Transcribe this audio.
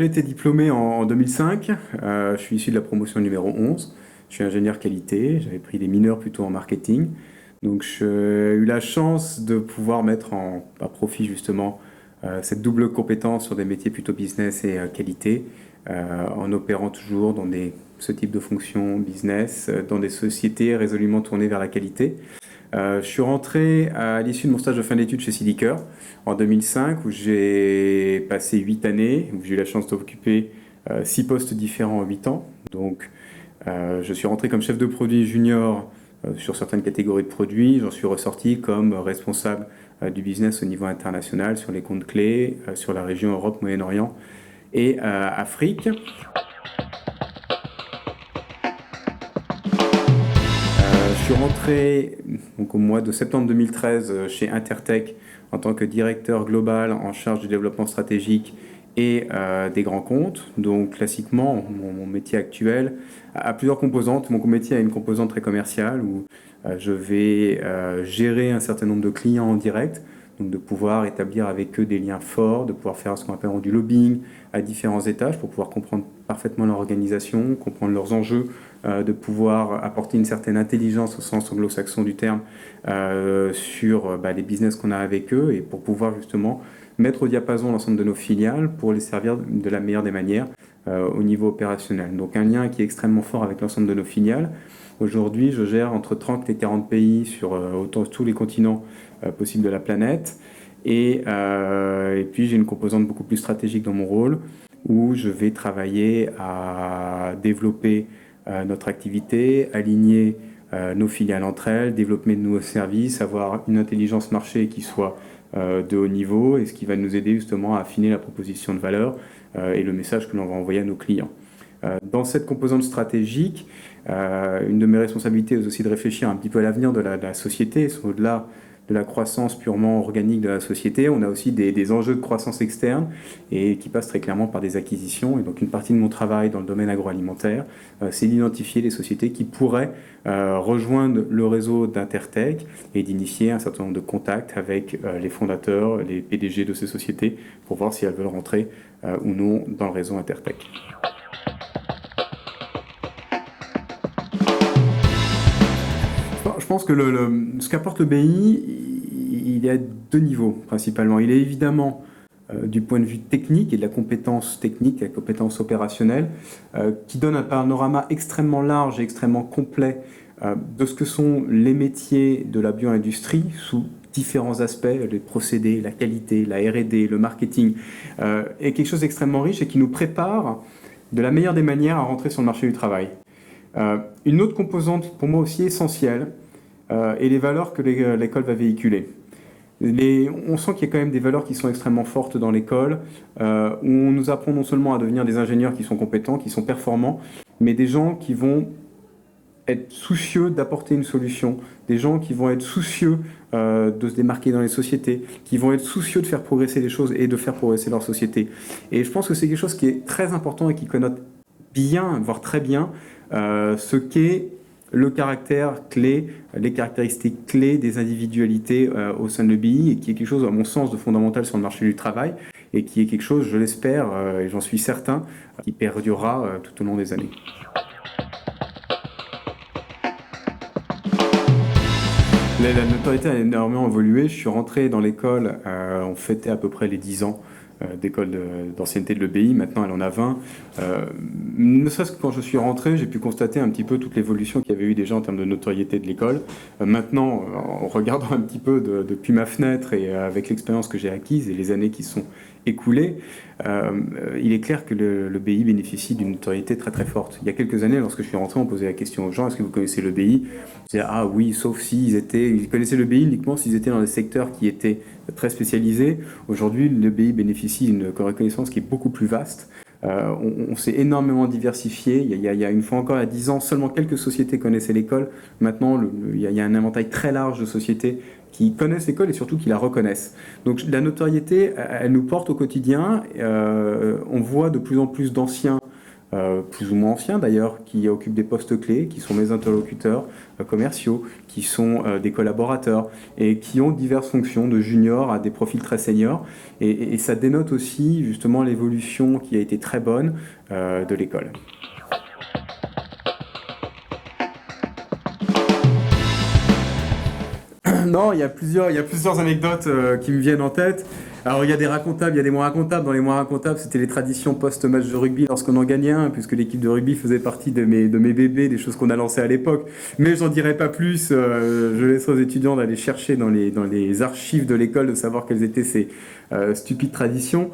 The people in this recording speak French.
été diplômé en 2005. Je suis issu de la promotion numéro 11. Je suis ingénieur qualité. J'avais pris des mineurs plutôt en marketing. Donc j'ai eu la chance de pouvoir mettre à profit justement cette double compétence sur des métiers plutôt business et qualité, en opérant toujours dans ce type de fonction business, dans des sociétés résolument tournées vers la qualité. Je suis rentré à l'issue de mon stage de fin d'études chez Siliker en 2005 où j'ai passé 8 années, où j'ai eu la chance d'occuper 6 postes différents en 8 ans. Donc je suis rentré comme chef de produit junior sur certaines catégories de produits. J'en suis ressorti comme responsable du business au niveau international sur les comptes clés, sur la région Europe, Moyen-Orient et Afrique. Je suis rentré donc, au mois de septembre 2013 chez Intertech en tant que directeur global en charge du développement stratégique et des grands comptes. Donc classiquement, mon métier actuel a plusieurs composantes. Mon métier a une composante très commerciale où je vais gérer un certain nombre de clients en direct, donc de pouvoir établir avec eux des liens forts, de pouvoir faire ce qu'on appelle du lobbying à différents étages pour pouvoir comprendre parfaitement leur organisation, comprendre leurs enjeux, de pouvoir apporter une certaine intelligence au sens anglo-saxon du terme sur les business qu'on a avec eux et pour pouvoir justement mettre au diapason l'ensemble de nos filiales pour les servir de la meilleure des manières au niveau opérationnel. Donc un lien qui est extrêmement fort avec l'ensemble de nos filiales. Aujourd'hui, je gère entre 30 et 40 pays sur autant tous les continents possibles de la planète. Et puis j'ai une composante beaucoup plus stratégique dans mon rôle où je vais travailler à développer notre activité, aligner nos filiales entre elles, développer de nouveaux services, avoir une intelligence marché qui soit de haut niveau et ce qui va nous aider justement à affiner la proposition de valeur et le message que l'on va envoyer à nos clients. Dans cette composante stratégique, une de mes responsabilités est aussi de réfléchir un petit peu à l'avenir de la société, au-delà de la croissance purement organique de la société. On a aussi des enjeux de croissance externe et qui passent très clairement par des acquisitions. Et donc une partie de mon travail dans le domaine agroalimentaire, c'est d'identifier les sociétés qui pourraient rejoindre le réseau d'Intertech et d'initier un certain nombre de contacts avec les fondateurs, les PDG de ces sociétés pour voir si elles veulent rentrer ou non dans le réseau Intertech. Je pense que ce qu'apporte le BI, il y a deux niveaux principalement. Il est évidemment du point de vue technique et de la compétence technique, la compétence opérationnelle, qui donne un panorama extrêmement large et extrêmement complet de ce que sont les métiers de la bio-industrie sous différents aspects, les procédés, la qualité, la R&D, le marketing, est quelque chose d'extrêmement riche et qui nous prépare de la meilleure des manières à rentrer sur le marché du travail. Une autre composante pour moi aussi essentielle est les valeurs que l'école va véhiculer. On sent qu'il y a quand même des valeurs qui sont extrêmement fortes dans l'école, où on nous apprend non seulement à devenir des ingénieurs qui sont compétents, qui sont performants, mais des gens qui vont être soucieux d'apporter une solution, des gens qui vont être soucieux de se démarquer dans les sociétés, qui vont être soucieux de faire progresser les choses et de faire progresser leur société. Et je pense que c'est quelque chose qui est très important et qui connote bien, voire très bien, ce qu'est le caractère clé, les caractéristiques clés des individualités au sein de l'EBI et qui est quelque chose, à mon sens, de fondamental sur le marché du travail et qui est quelque chose, je l'espère, et j'en suis certain, qui perdurera tout au long des années. La notoriété a énormément évolué. Je suis rentré dans l'école, on fêtait à peu près les 10 ans d'école d'ancienneté de l'EBI, maintenant elle en a 20. Ne serait-ce que quand je suis rentré, j'ai pu constater un petit peu toute l'évolution qu'il y avait eu déjà en termes de notoriété de l'école. Maintenant, en regardant un petit peu depuis ma fenêtre et avec l'expérience que j'ai acquise et les années qui sont écoulées, il est clair que l'EBI bénéficie d'une notoriété très très forte. Il y a quelques années, lorsque je suis rentré, on posait la question aux gens, est-ce que vous connaissez l'EBI? Je disais, ah oui, sauf s'ils connaissaient l'EBI uniquement s'ils étaient dans des secteurs qui étaient très spécialisés. Aujourd'hui, l'EBI bénéficie d'une reconnaissance qui est beaucoup plus vaste. On s'est énormément diversifié. Il y a une fois encore, il y a 10 ans, seulement quelques sociétés connaissaient l'école. Maintenant, il y a un éventail très large de sociétés qui connaissent l'école et surtout qui la reconnaissent. Donc la notoriété, elle nous porte au quotidien. On voit de plus en plus d'anciens plus ou moins anciens d'ailleurs, qui occupent des postes clés, qui sont mes interlocuteurs commerciaux, qui sont des collaborateurs et qui ont diverses fonctions, de junior à des profils très seniors. Et ça dénote aussi justement l'évolution qui a été très bonne de l'école. Non, il y a plusieurs anecdotes qui me viennent en tête. Alors, il y a des racontables, il y a des moins racontables. Dans les moins racontables, c'était les traditions post-match de rugby lorsqu'on en gagnait un, puisque l'équipe de rugby faisait partie de mes bébés, des choses qu'on a lancées à l'époque. Mais j'en dirai pas plus. Je laisserai aux étudiants d'aller chercher dans les archives de l'école de savoir quelles étaient ces stupides traditions.